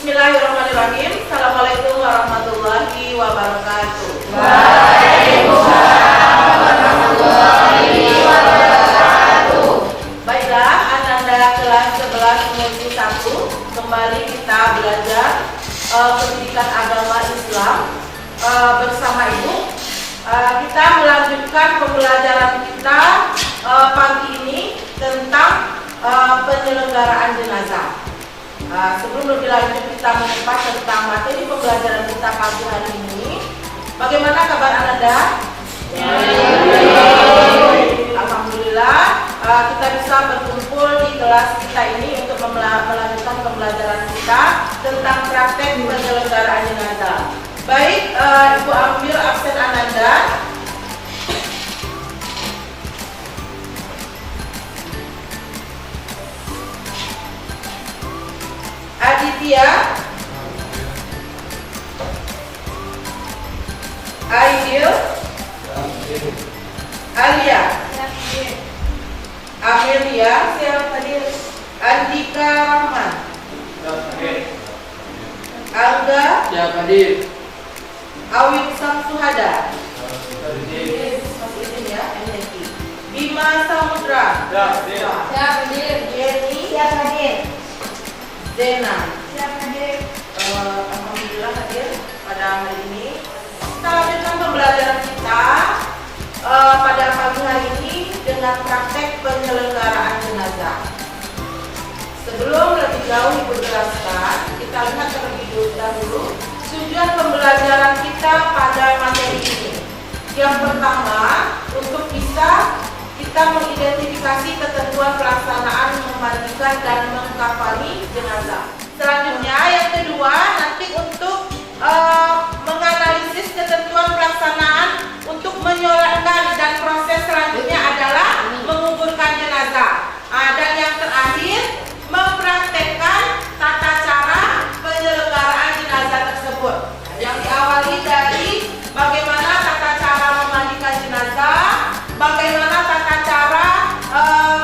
Bismillahirrahmanirrahim. Assalamualaikum warahmatullahi wabarakatuh. Waalaikumsalam warahmatullahi wabarakatuh. Baiklah, Ananda kelas 11 menuju 1. Kembali kita belajar pendidikan agama Islam bersama Ibu. Kita melanjutkan pembelajaran kita pagi ini tentang penyelenggaraan jenazah. Sebelum lebih lanjut kita mengupas tentang materi pembelajaran kita pagi hari ini, bagaimana kabar Ananda? Alhamdulillah, kita bisa berkumpul di kelas kita ini untuk melanjutkan pembelajaran kita tentang praktek penyelenggaraan jenazah. Baik, Ibu ambil absen Ananda. Aditya, Aidil, Alia, Amelia, Andika Rahman, Angga, Awit Samsuhada, Bima Samudra, Yeni, Zena, alhamdulillah hadir pada hari ini. Kita lanjutkan pembelajaran kita pada pagi hari ini dengan praktek penyelenggaraan jenazah. Sebelum lebih jauh Ibu jelaskan, kita lihat terlebih dahulu tujuan pembelajaran kita pada materi ini. Yang pertama, untuk bisa kita mengidentifikasi ketentuan pelaksanaan memandikan dan mengkafani jenazah. Selanjutnya, yang kedua, nanti untuk menganalisis ketentuan pelaksanaan untuk menyolatkan, dan proses selanjutnya adalah menguburkan jenazah. Dan yang terakhir, mempraktekkan tata cara penyelenggaraan jenazah tersebut. Yang diawali dari bagaimana tata cara memandikan jenazah, bagaimana tata cara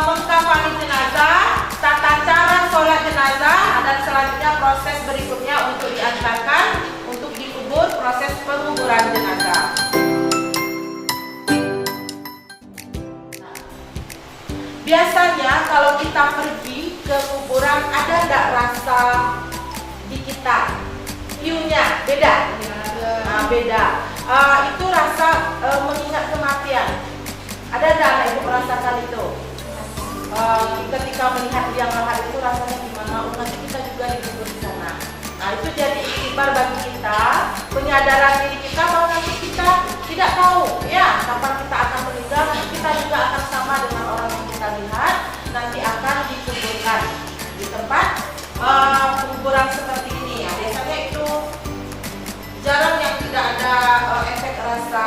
mengkafani jenazah, tata cara sholat jenazah, dan selanjutnya proses berikutnya untuk diantarkan untuk dikubur, proses penguburan jenazah. Biasanya kalau kita pergi ke kuburan, ada nggak rasa di kita? View-nya beda? Beda. Itu rasa mengingat kematian. Ada nggak anak ibu merasakan itu? Ketika melihat liang lahat itu rasanya gimana? Nanti kita juga dikubur di sana. Nah, itu jadi iktibar bagi kita, penyadaran diri kita bahwa nanti kita tidak tahu ya kapan kita akan meninggal. Nanti kita juga akan sama dengan orang yang kita lihat, nanti akan dikuburkan di tempat penguburan seperti ini. Ya, biasanya itu jarang yang tidak ada efek terasa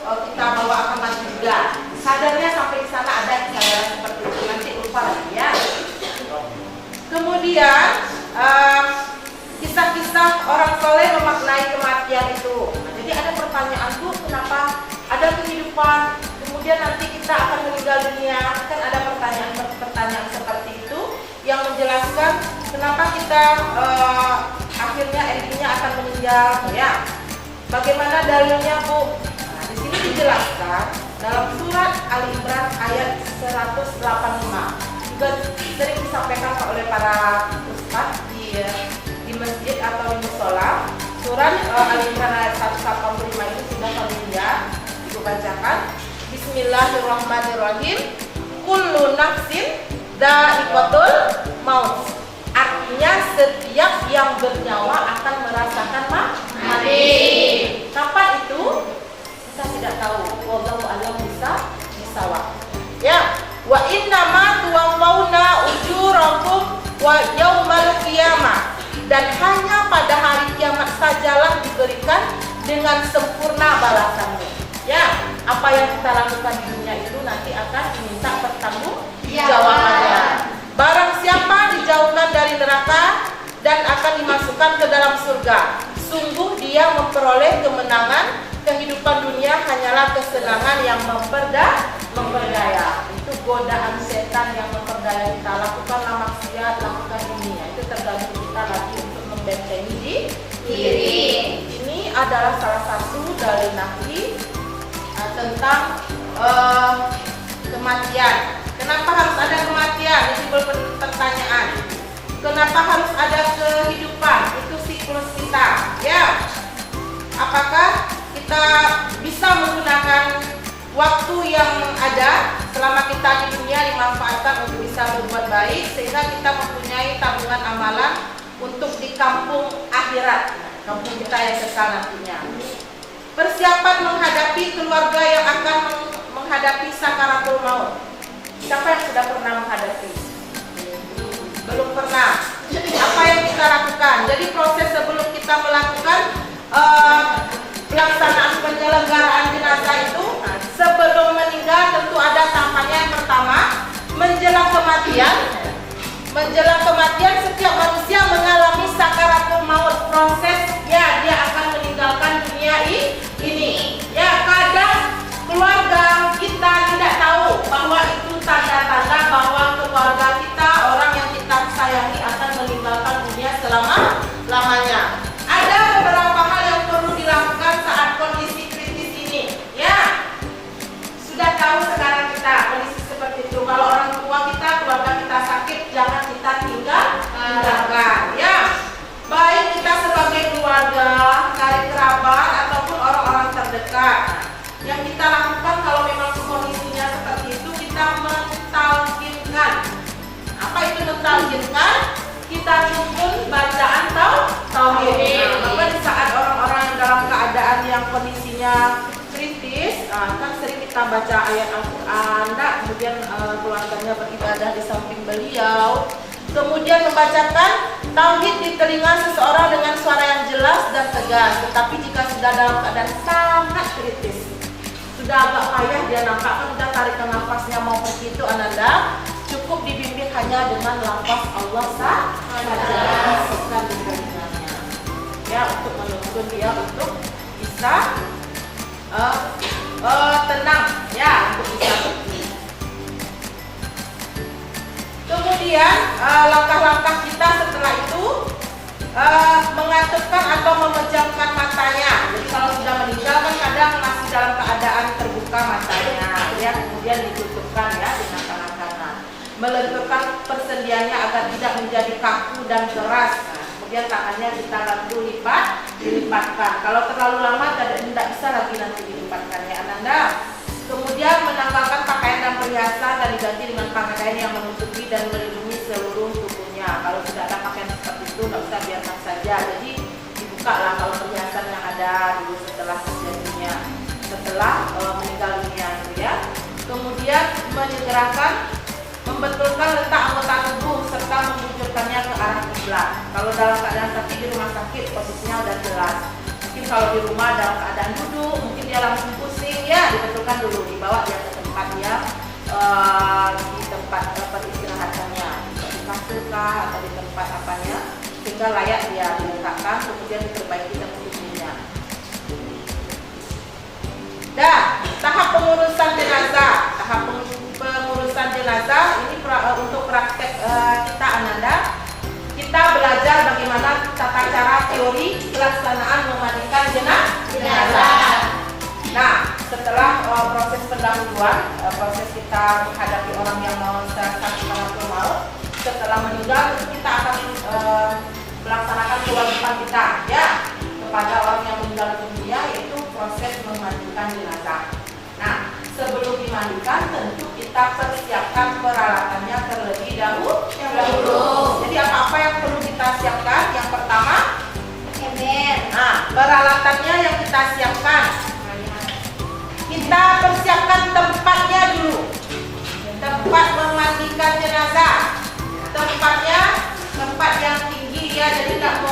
kita bahwa akan mati juga. Sadarnya sampai di sana ada kesadaran seperti itu, nanti lupa lagi ya. Kemudian kisah-kisah orang soleh memaknai kematian itu. Nah, jadi ada pertanyaan tuh, kenapa ada kehidupan, kemudian nanti kita akan meninggal dunia? Kan ada pertanyaan seperti itu yang menjelaskan kenapa kita akhirnya endingnya akan meninggal ya. Bagaimana dalilnya Bu? Nah, di sini dijelaskan dalam surat Ali Imran ayat 185. Juga sering disampaikan oleh para ustadz di masjid atau di musola. Surat Ali Imran ayat 185 ini sudah familiar, Ibu bacakan. Bismillahirrahmanirrahim. Kullu nafsin dha'iqatul maut. Artinya setiap yang bernyawa akan merasakan mati. Kapan itu? Kita tidak tahu. Wallahu a'lam bishawab. Ya. Wa innama tuwaffawna ujurakum wa yaumal qiyamah. Dan hanya pada hari kiamat sajalah diberikan dengan sempurna balasannya. Ya, apa yang kita lakukan di dunia itu nanti akan diminta pertanggungjawabannya. Barang siapa dijauhkan dari neraka dan akan dimasukkan ke dalam surga, sungguh dia memperoleh kemenangan. Kehidupan dunia hanyalah kesenangan yang memperdaya. Itu godaan setan yang memperdaya kita. Lakukanlah maksiat, lakukan ini. Itu adalah salah satu dalil nafsi tentang kematian. Kenapa harus ada kematian? Ini pertanyaan. Kenapa harus ada kehidupan? Itu siklus kita, ya. Apakah kita bisa menggunakan waktu yang ada selama kita di dunia dimanfaatkan untuk bisa berbuat baik sehingga kita mempunyai tabungan amalan untuk di kampung akhirat, kampung kita yang kekal nantinya. Persiapan menghadapi keluarga yang akan menghadapi sakaratul maut. Siapa yang sudah pernah menghadapi? Belum pernah. Apa yang kita lakukan? Jadi proses sebelum kita melakukan pelaksanaan penyelenggaraan jenazah itu, sebelum meninggal tentu ada tahapannya. Yang pertama, menjelang kematian. Menjelang kematian setiap manusia mengalami sakaratul maut. Prosesnya dia akan meninggalkan dunia ini. Ya, kadang keluarga kita tidak tahu bahwa itu tanda-tanda bahwa keluarga kita, orang yang kita sayangi akan meninggalkan dunia selama-lamanya. Ada beberapa hal yang perlu dilakukan saat kondisi kritis ini. Ya, sudah tahu sekarang kita kondisi seperti itu. Kalau orang tua kita, keluarga kita sakit, jangan kita tinggalkan. Ya, baik kita sebagai keluarga, karib kerabat ataupun orang-orang terdekat. Yang kita lakukan kalau memang kondisinya seperti itu, kita mentalkinkan. Apa itu mentalkinkan? Kita tuntun bacaan tauhid. Maka di saat orang-orang yang dalam keadaan yang kondisinya kritis, kan sering kita baca ayat Al-Quran, kemudian keluarganya beribadah di samping beliau, kemudian membacakan tauhid di telinga seseorang dengan suara yang jelas dan tegas. Tetapi jika sudah dalam keadaan sangat kritis, sudah agak payah, dia nampakkan sudah tarikan nafasnya mau pergi, itu Ananda, cukup dibimbing hanya dengan lafaz Allah saja, bukan dengannya. Ya, untuk menuntun dia untuk bisa tenang, ya, untuk bisa pergi. Kemudian langkah-langkah kita setelah itu mengatupkan atau memejamkan matanya. Jadi kalau sudah meninggal kan kadang masih dalam keadaan terbuka matanya, ya, kemudian ditutupkan ya dengan tangan kanan. Melenturkan persendiannya agar tidak menjadi kaku dan keras. Kemudian tangannya kita bantu dilipatkan. Kalau terlalu lama tidak bisa lagi nanti dilipatkan, ya Ananda. Kemudian menanggalkan pakaian dan perhiasan dan diganti dengan pakaian yang menutupi dan melindungi seluruh tubuhnya. Kalau sudah ada pakaian seperti itu nggak usah, biarkan saja. Jadi dibuka lah kalau perhiasan yang ada dulu setelah terjadinya, setelah meninggal dunia itu, ya. Kemudian menyegerakan, membetulkan letak anggota tubuh serta membujurkannya ke arah kiblat. Kalau dalam keadaan sakit di rumah sakit posisinya udah jelas. Mungkin kalau di rumah dalam keadaan duduk, mungkin dia langsung pusing, ya dibetulkan dulu, dibawa dia ke tempat dia di tempat peristirahatannya, di kasur kah atau di tempat apanya, sehingga layak dia diletakkan, kemudian diperbaiki tempat tidurnya. Dan tahap pengurusan jenazah. Tahap pengurusan jenazah ini untuk praktek kita Ananda. Kita belajar bagaimana tata cara teori pelaksanaan memandikan jenazah. Nah, setelah proses pendahuluan, proses kita menghadapi orang yang mau sakaratul maut, setelah meninggal kita akan melaksanakan kewajiban kita, ya, kepada orang yang meninggal dunia, yaitu proses memandikan jenazah. Nah, sebelum dimandikan tentu kita persiapkan peralatannya terlebih dahulu. Jadi apa-apa yang perlu kita siapkan? Yang pertama, ember. Nah, peralatannya yang kita siapkan, kita persiapkan tempatnya dulu. Tempat memandikan jenazah, tempatnya tempat yang tinggi, ya, jadi tidak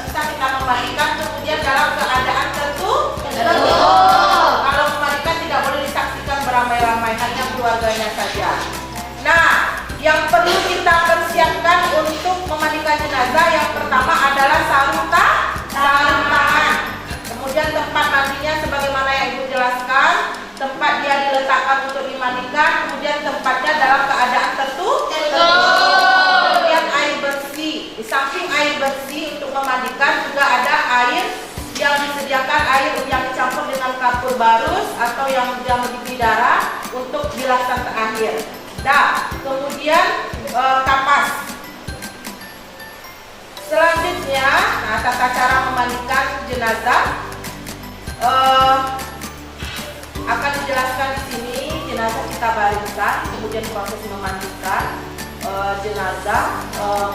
susah kita memandikan. Kemudian dalam keadaan tertutup. Kalau memandikan tidak boleh disaksikan beramai-ramai, hanya keluarganya saja. Nah, yang perlu kita persiapkan untuk memandikan jenazah, yang pertama adalah sarung tangan. Kemudian tempat mandinya sebagaimana yang Ibu jelaskan, tempat dia diletakkan untuk dimandikan, kemudian tempatnya dalam keadaan tertutup. Kemudian air bersih. Di samping air bersih untuk memandikan juga ada air yang disediakan kapur barus atau yang mendidih darah untuk bilasan terakhir. Nah, kemudian kapas. Selanjutnya, tata cara memandikan jenazah akan dijelaskan di sini. Jenazah kita baringkan, kemudian proses memandikan jenazah,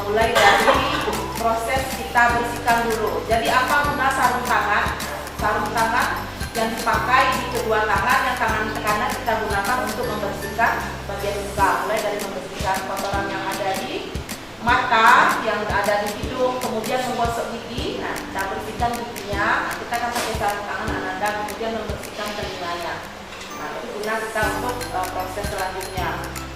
mulai dari proses kita bersihkan dulu. Jadi apa guna sarung tangan? Sarung tangan yang dipakai di kedua tangan, yang tangan kanan kita gunakan untuk membersihkan bagian muka, mulai dari membersihkan kotoran yang ada di mata, yang ada di hidung, kemudian menggosok gigi. Nah, kita bersihkan giginya, kita akan pakai sarung tangan Ananda, kemudian membersihkan telinganya. Nah, itu guna kita untuk proses selanjutnya.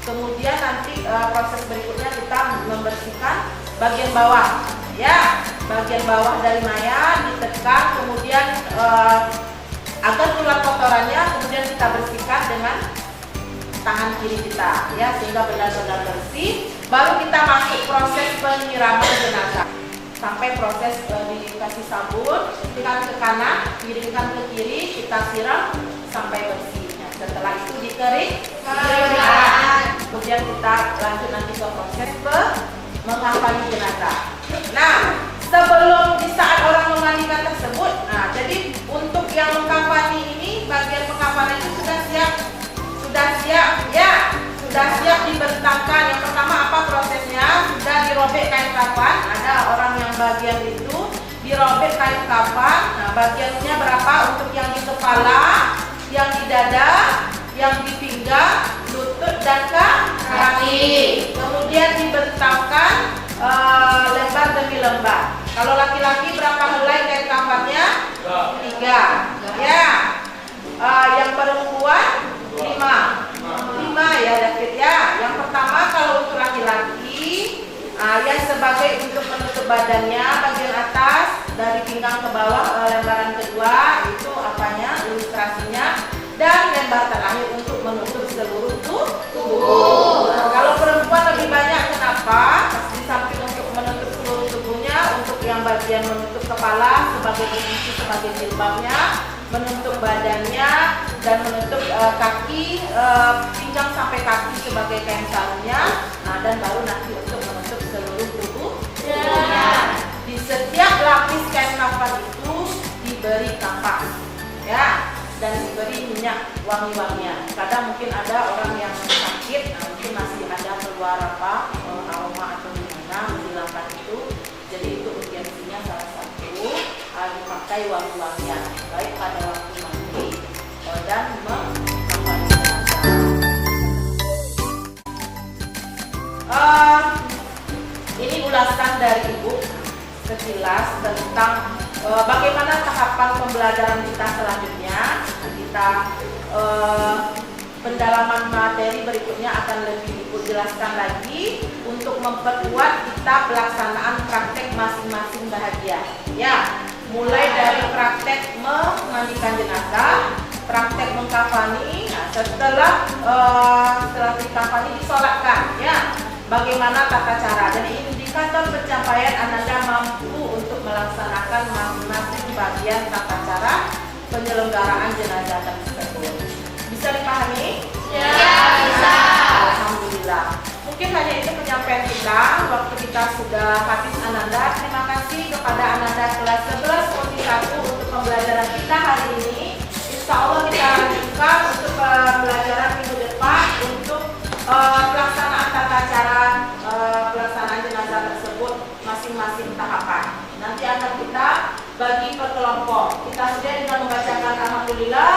Kemudian nanti proses berikutnya kita membersihkan bagian bawah, ya, bagian bawah dari mayat ditekan, kemudian agar keluar kotorannya, kemudian kita bersihkan dengan tangan kiri kita, ya, sehingga benar-benar bersih. Baru kita masuk proses penyiraman jenazah. Sampai proses dikasih sabun, miringkan ke kanan, miringkan ke kiri, kita siram sampai bersih. Nah, setelah itu dikeringkan. Kemudian kita lanjut nanti ke proses mengkafani jenazah. Nah, sebelum di saat orang memandikan tersebut, nah, jadi untuk yang mengkafani ini, bagian pengkafanan itu sudah siap, ya, sudah siap dibentangkan. Yang pertama apa prosesnya? Sudah dirobek kain kafan. Ada orang yang bagian itu dirobek kain kafan. Nah, bagiannya berapa? Untuk yang di kepala, yang di dada, yang di pinggang, lutut, dan kaki. Kemudian dibentangkan lembar demi lembar. Kalau laki-laki berapa helai kain kafannya? 3. Ya. Yang perempuan 5 ya David ya. Yang pertama kalau untuk laki-laki, yang sebagai untuk menutup badannya bagian atas dari pinggang ke bawah, lembaran kedua itu apanya, ilustrasinya, dan lembar terakhir untuk menutup seluruh tubuh. Kalau perempuan lebih banyak, kenapa? Di samping untuk menutup seluruh tubuhnya, untuk yang bagian menutup kepala sebagai posisi sebagai jilbabnya, menutup badannya, dan menutup kaki, pinggang sampai kaki sebagai kain sarungnya. Nah, dan baru nanti untuk menutup seluruh tubuhnya. Di setiap lapis kain kafan itu diberi kapas, ya, dan diberi minyak wangi-wangian. Kadang mungkin ada orang yang sakit, nah, mungkin masih ada keluar aroma atau gimana, menghilangkan itu. Jadi itu urgensinya salah satu dipakai wangi-wangian, baik pada waktu mandi dan mengkafani jenazah. Ini ulasan dari Ibu sekilas tentang bagaimana tahapan pembelajaran kita selanjutnya. Kita pendalaman materi berikutnya akan lebih dijelaskan lagi untuk memperkuat kita pelaksanaan praktek masing-masing bahagia. Ya, mulai dari praktek memandikan jenazah, praktek mengkafani. Nah, setelah dikafani disolatkan, ya, bagaimana tata cara. Jadi indikator pencapaian Ananda mampu untuk melaksanakan masing-masing bagian tata cara penyelenggaraan jenazah tersebut. Bisa dipahami? Ya, bisa. Alhamdulillah. Mungkin hanya itu penyampaian kita. Waktu kita sudah habis Ananda. Terima kasih kepada Ananda kelas 11 Poti 1 untuk pembelajaran kita hari ini. Insya Allah kita lanjutkan untuk pembelajaran minggu depan untuk pelaksanaan tata cara pelaksanaan jenazah tersebut masing-masing tahapan. Nanti akan kita bagi per kelompok. Kita sudah dengan membacakan alhamdulillah.